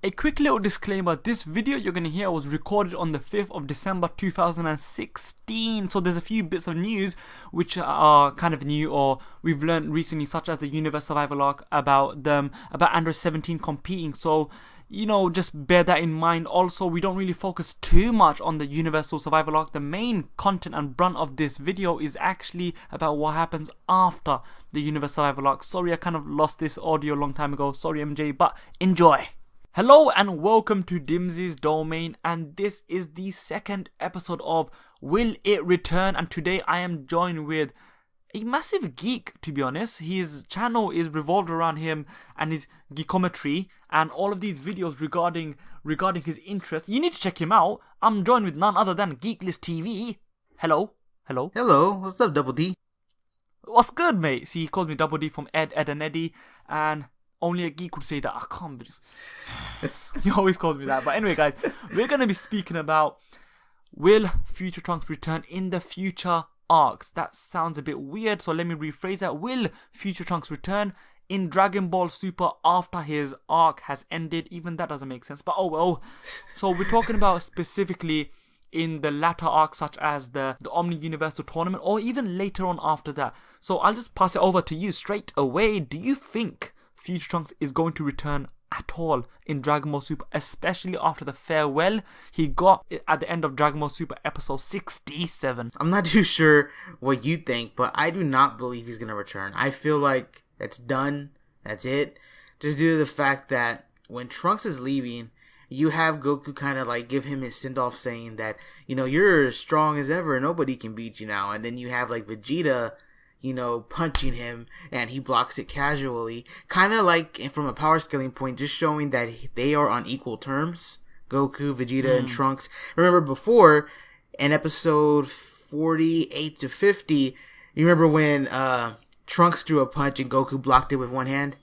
A quick little disclaimer, this video you're going to hear was recorded on the 5th of December 2016, so there's a few bits of news which are kind of new or we've learned recently, such as the Universe Survival Arc about Android 17 competing, so just bear that in mind. Also, we don't really focus too much on the Universal Survival Arc. The main content and brunt of this video is actually about what happens after the Universe Survival Arc. Sorry, I kind of lost this audio a long time ago, sorry MJ, but enjoy! Hello and welcome to Dimsy's Domain, and this is the second episode of Will It Return, and today I am joined with a massive geek, to be honest. His channel is revolved around him and his geekometry and all of these videos regarding his interests. You need to check him out. I'm joined with none other than Geeklist TV. Hello. Hello, what's up, Double D? What's good, mate? See, he calls me Double D from Ed, and Eddie, and only a geek would say that. I can't believe he always calls me that. But anyway, guys, we're going to be speaking about will Future Trunks return in the future arcs. That sounds a bit weird, so let me rephrase that. Will Future Trunks return in Dragon Ball Super after his arc has ended? Even that doesn't make sense, but oh well. So we're talking about specifically in the latter arcs, such as the Omni Universal Tournament, or even later on after that. So I'll just pass it over to you straight away. Do you think Future Trunks is going to return at all in Dragon Ball Super, especially after the farewell he got at the end of Dragon Ball Super episode 67? I'm not too sure what you think, but I do not believe he's going to return. I feel like it's done. That's it. Just due to the fact that when Trunks is leaving, you have Goku kind of like give him his send-off saying that, you're as strong as ever. Nobody can beat you now. And then you have like Vegeta, punching him, and he blocks it casually. Kind of like, from a power scaling point, just showing that they are on equal terms. Goku, Vegeta, and Trunks. Remember before, in episode 48 to 50, you remember when Trunks threw a punch and Goku blocked it with one hand?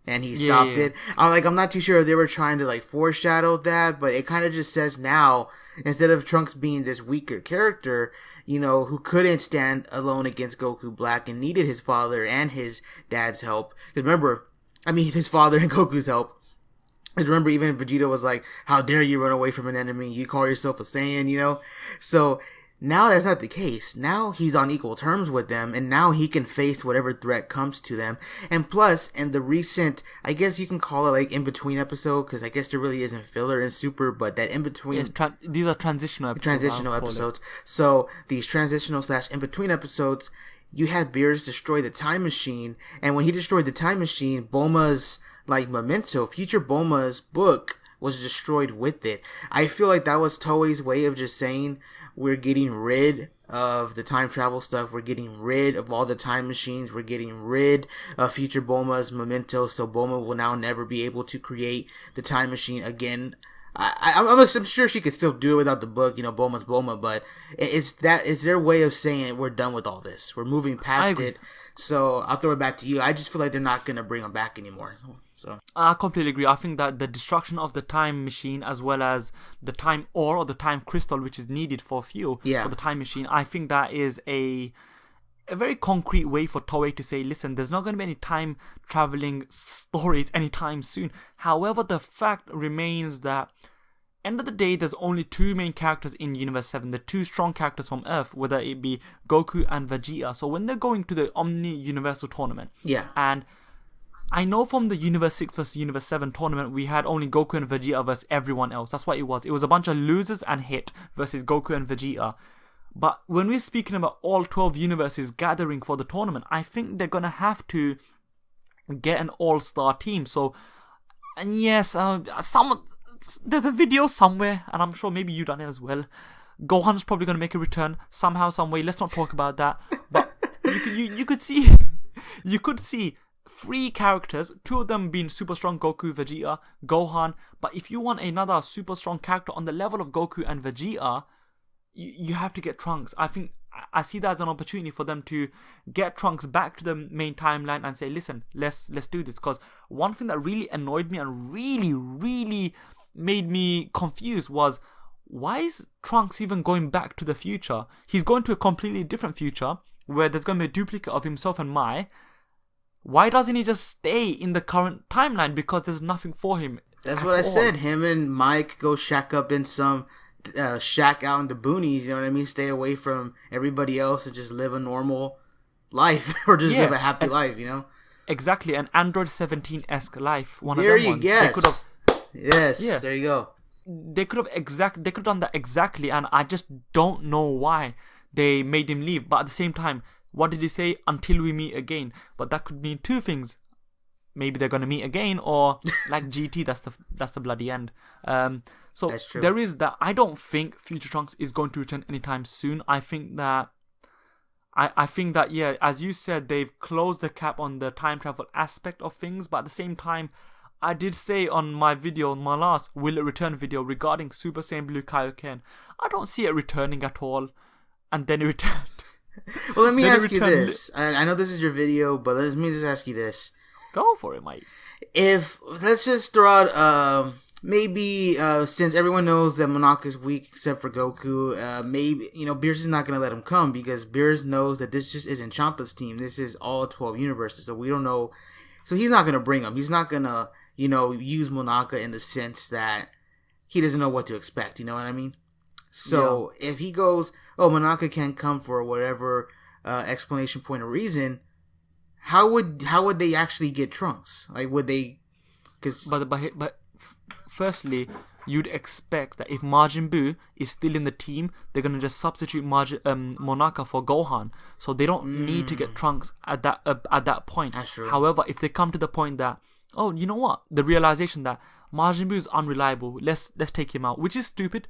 And he stopped it. I'm not too sure if they were trying to like foreshadow that, but it kind of just says now, instead of Trunks being this weaker character, who couldn't stand alone against Goku Black and needed his father and his dad's help. Because remember, his father and Goku's help. Because remember, even Vegeta was like, how dare you run away from an enemy? You call yourself a Saiyan, So now that's not the case. Now he's on equal terms with them, and now he can face whatever threat comes to them. And plus, in the recent, I guess you can call it like in-between episode, because I guess there really isn't filler in Super, but that in-between... Yes, these are transitional episodes. Transitional episodes. So, these transitional / in-between episodes, you had Beerus destroy the time machine, and when he destroyed the time machine, Bulma's, memento, future Bulma's book was destroyed with it. I feel like that was Toei's way of just saying, we're getting rid of the time travel stuff. We're getting rid of all the time machines. We're getting rid of future Bulma's memento. So Bulma will now never be able to create the time machine again. I'm sure she could still do it without the book. Bulma's Bulma, but it's their way of saying we're done with all this. We're moving past it. So I'll throw it back to you. I just feel like they're not going to bring them back anymore. So I completely agree. I think that the destruction of the time machine, as well as the time ore or the time crystal, which is needed for fuel for the time machine, I think that is a very concrete way for Toei to say, listen, there's not going to be any time traveling stories anytime soon. However, the fact remains that end of the day, there's only two main characters in Universe 7, the two strong characters from Earth, whether it be Goku and Vegeta. So when they're going to the Omni Universal Tournament, and I know from the Universe 6 vs Universe 7 tournament, we had only Goku and Vegeta versus everyone else. That's what it was. It was a bunch of losers and hit versus Goku and Vegeta. But when we're speaking about all 12 universes gathering for the tournament, I think they're going to have to get an all-star team. So, and yes, there's a video somewhere, and I'm sure maybe you done it as well. Gohan's probably going to make a return somehow, some way. Let's not talk about that. But you could see 3 characters, 2 of them being super strong, Goku, Vegeta, Gohan. But if you want another super strong character on the level of Goku and Vegeta, you have to get Trunks. I think I see that as an opportunity for them to get Trunks back to the main timeline and say, listen, let's do this. Because one thing that really annoyed me and really made me confused was, why is Trunks even going back to the future? He's going to a completely different future where there's going to be a duplicate of himself and Mai. Why doesn't he just stay in the current timeline? Because there's nothing for him. That's what I said. Him and Mike go shack up in some shack out in the boonies, you know what I mean? Stay away from everybody else and just live a normal life or just live a happy life, you know? Exactly, an Android 17-esque life. One there of them you go. Yes. Yeah. There you go. They could have done that exactly, and I just don't know why they made him leave. But at the same time, what did he say? Until we meet again. But that could mean two things. Maybe they're gonna meet again, or like GT, that's the bloody end. So there is that. I don't think Future Trunks is going to return anytime soon. I think that yeah, as you said, they've closed the cap on the time travel aspect of things. But at the same time, I did say on my video, on my last Will It Return video regarding Super Saiyan Blue Kaioken, I don't see it returning at all. And then it returned. Well, let me ask you this. I know this is your video, but let me just ask you this. Go for it, mate. Let's just throw out, maybe, since everyone knows that Monaka is weak except for Goku, maybe, Beerus is not going to let him come because Beerus knows that this just isn't Champa's team. This is all 12 universes, so we don't know. So he's not going to bring him. He's not going to, use Monaka in the sense that he doesn't know what to expect. You know what I mean? So if he goes, oh, Monaka can't come for whatever explanation, point, or reason, how would they actually get Trunks? Like, would they? But firstly, you'd expect that if Majin Buu is still in the team, they're gonna just substitute Monaka for Gohan, so they don't need to get Trunks at that point. That's true. However, if they come to the point that, oh, you know what, the realization that Majin Buu is unreliable, let's take him out, which is stupid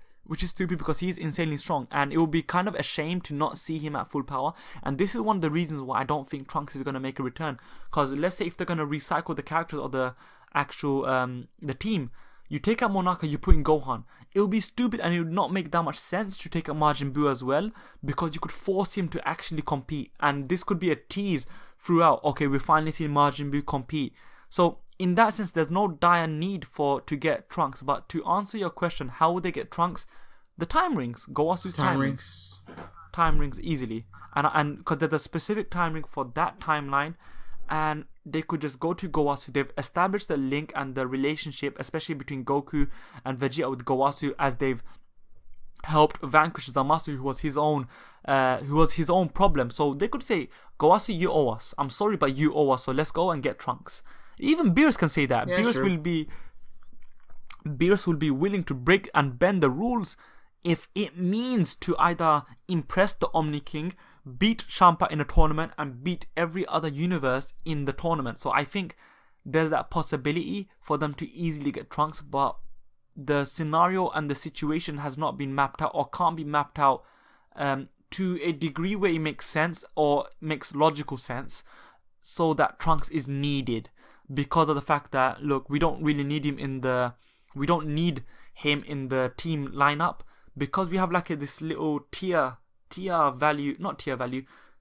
because he's insanely strong, and it would be kind of a shame to not see him at full power. And this is one of the reasons why I don't think Trunks is going to make a return, because let's say if they're going to recycle the characters or the actual the team, you take out Monaka, you put in Gohan, it would be stupid, and it would not make that much sense to take out Majin Buu as well, because you could force him to actually compete, and this could be a tease throughout. Okay, we're finally seeing Majin Buu compete. So in that sense, there's no dire need to get Trunks. But to answer your question, how would they get Trunks? The time rings. Goasu's time rings. Time rings easily. And because there's a specific time ring for that timeline, and they could just go to Goasu. They've established the link and the relationship, especially between Goku and Vegeta with Goasu, as they've helped vanquish Zamasu, who was his own problem. So they could say, Goasu, you owe us. I'm sorry, but you owe us. So let's go and get Trunks. Even Beerus can say that. Yeah, Beerus will be willing to break and bend the rules if it means to either impress the Omni King, beat Champa in a tournament, and beat every other universe in the tournament. So I think there's that possibility for them to easily get Trunks, but the scenario and the situation has not been mapped out, or can't be mapped out to a degree where it makes sense or makes logical sense, so that Trunks is needed. Because of the fact that, look, we don't really need him in the team lineup, because we have like this little tier value,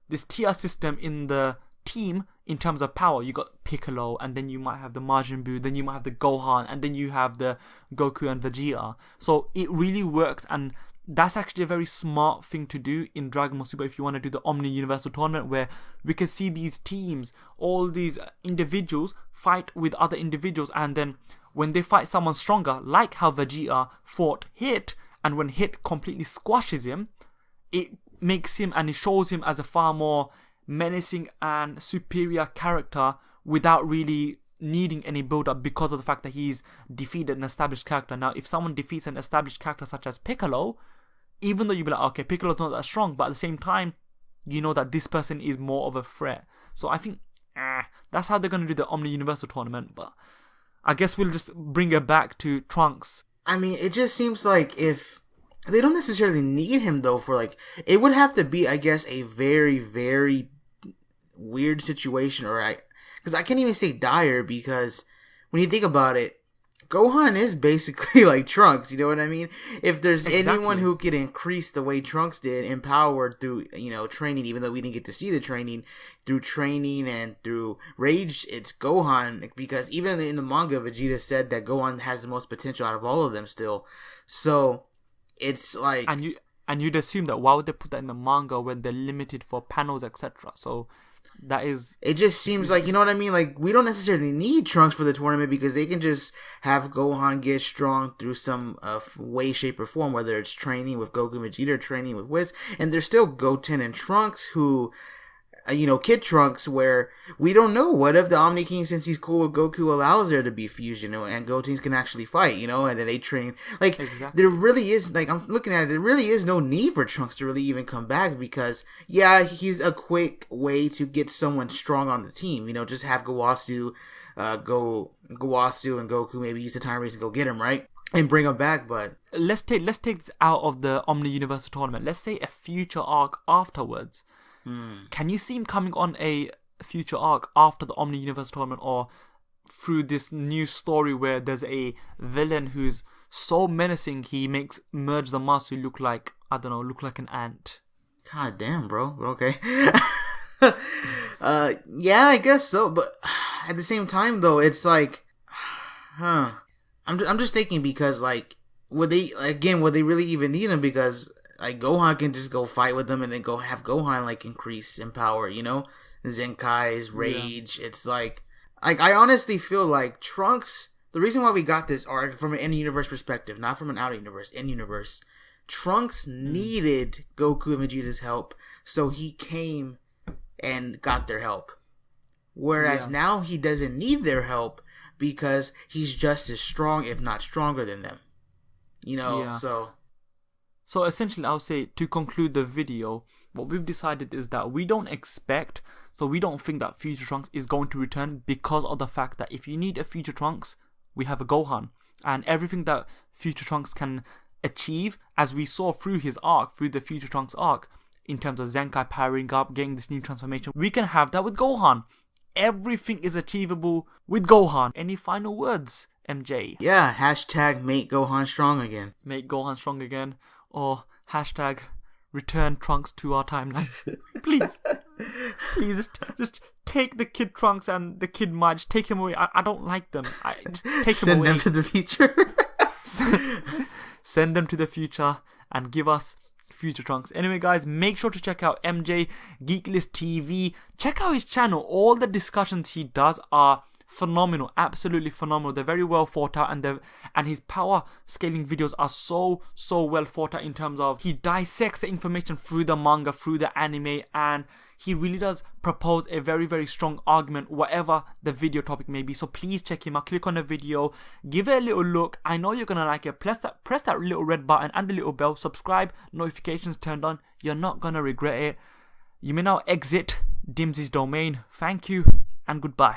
this tier system in the team in terms of power. You got Piccolo, and then you might have the Majin Buu, then you might have the Gohan, and then you have the Goku and Vegeta. So it really works, and that's actually a very smart thing to do in Dragon Ball Super if you want to do the Omni Universal Tournament, where we can see these teams, all these individuals fight with other individuals, and then when they fight someone stronger, like how Vegeta fought Hit, and when Hit completely squashes him, it makes him and it shows him as a far more menacing and superior character without really needing any build-up, because of the fact that he's defeated an established character. Now, if someone defeats an established character such as Piccolo, even though you'd be like, okay, Piccolo's not that strong, but at the same time, you know that this person is more of a threat. So I think that's how they're going to do the Omni Universal Tournament, but I guess we'll just bring it back to Trunks. I mean, it just seems like if they don't necessarily need him, though, for like, it would have to be, I guess, a very, very weird situation, because I can't even say dire, because when you think about it, Gohan is basically like Trunks, you know what I mean? If there's anyone who could increase the way Trunks did in power through, training, even though we didn't get to see the training, through training and through rage, it's Gohan, because even in the manga, Vegeta said that Gohan has the most potential out of all of them still. So, it's like... And you'd assume that why would they put that in the manga when they're limited for panels, etc.? So, It just seems like, you know what I mean? Like, we don't necessarily need Trunks for the tournament because they can just have Gohan get strong through some way, shape, or form, whether it's training with Goku, Vegeta, or training with Whis. And there's still Goten and Trunks who, Kid Trunks, where we don't know. What if the Omni King, since he's cool with Goku, allows there to be fusion, and Gotenks can actually fight, and then they train. Like, exactly. There really is, like, I'm looking at it, there really is no need for Trunks to really even come back because, yeah, he's a quick way to get someone strong on the team. Just have Gowasu and Goku maybe use the time race and go get him, right? And bring him back, but... Let's take this out of the Omni Universal Tournament. Let's say a future arc afterwards. Can you see him coming on a future arc after the Omni Universe tournament, or through this new story where there's a villain who's so menacing he makes Merge the Master look like an ant? God damn, bro. Okay. Yeah, I guess so. But at the same time, though, it's like, I'm just thinking because, like, would they really even need him? Because, like, Gohan can just go fight with them and then go have Gohan, like, increase in power, Zenkai's rage. Yeah. It's like I honestly feel like Trunks, the reason why we got this arc from an in-universe perspective, not from an out-universe, in-universe, Trunks needed Goku and Vegeta's help, so he came and got their help. Whereas now he doesn't need their help because he's just as strong, if not stronger than them. So essentially, I'll say, to conclude the video, what we've decided is that we don't think that Future Trunks is going to return because of the fact that if you need a Future Trunks, we have a Gohan. And everything that Future Trunks can achieve, as we saw through the Future Trunks arc, in terms of Zenkai powering up, getting this new transformation, we can have that with Gohan. Everything is achievable with Gohan. Any final words, MJ? Yeah, hashtag make Gohan strong again. Make Gohan strong again. Or hashtag return Trunks to our timeline. Please, just take the Kid Trunks and the Kid Mai. Just take him away. I don't like them. Just take Send them away. Send them to the future. Send them to the future and give us Future Trunks. Anyway, guys, make sure to check out MJ Geeklist TV. Check out his channel. All the discussions he does are phenomenal, absolutely phenomenal. They're very well thought out, and his power scaling videos are so well thought out in terms of he dissects the information through the manga, through the anime, and he really does propose a very strong argument, whatever the video topic may be. So please check him out. Click on the video, give it a little look. I know you're gonna like it. Press that little red button and the little bell. Subscribe, notifications turned on. You're not gonna regret it. You may now exit Dimsy's domain. Thank you and goodbye.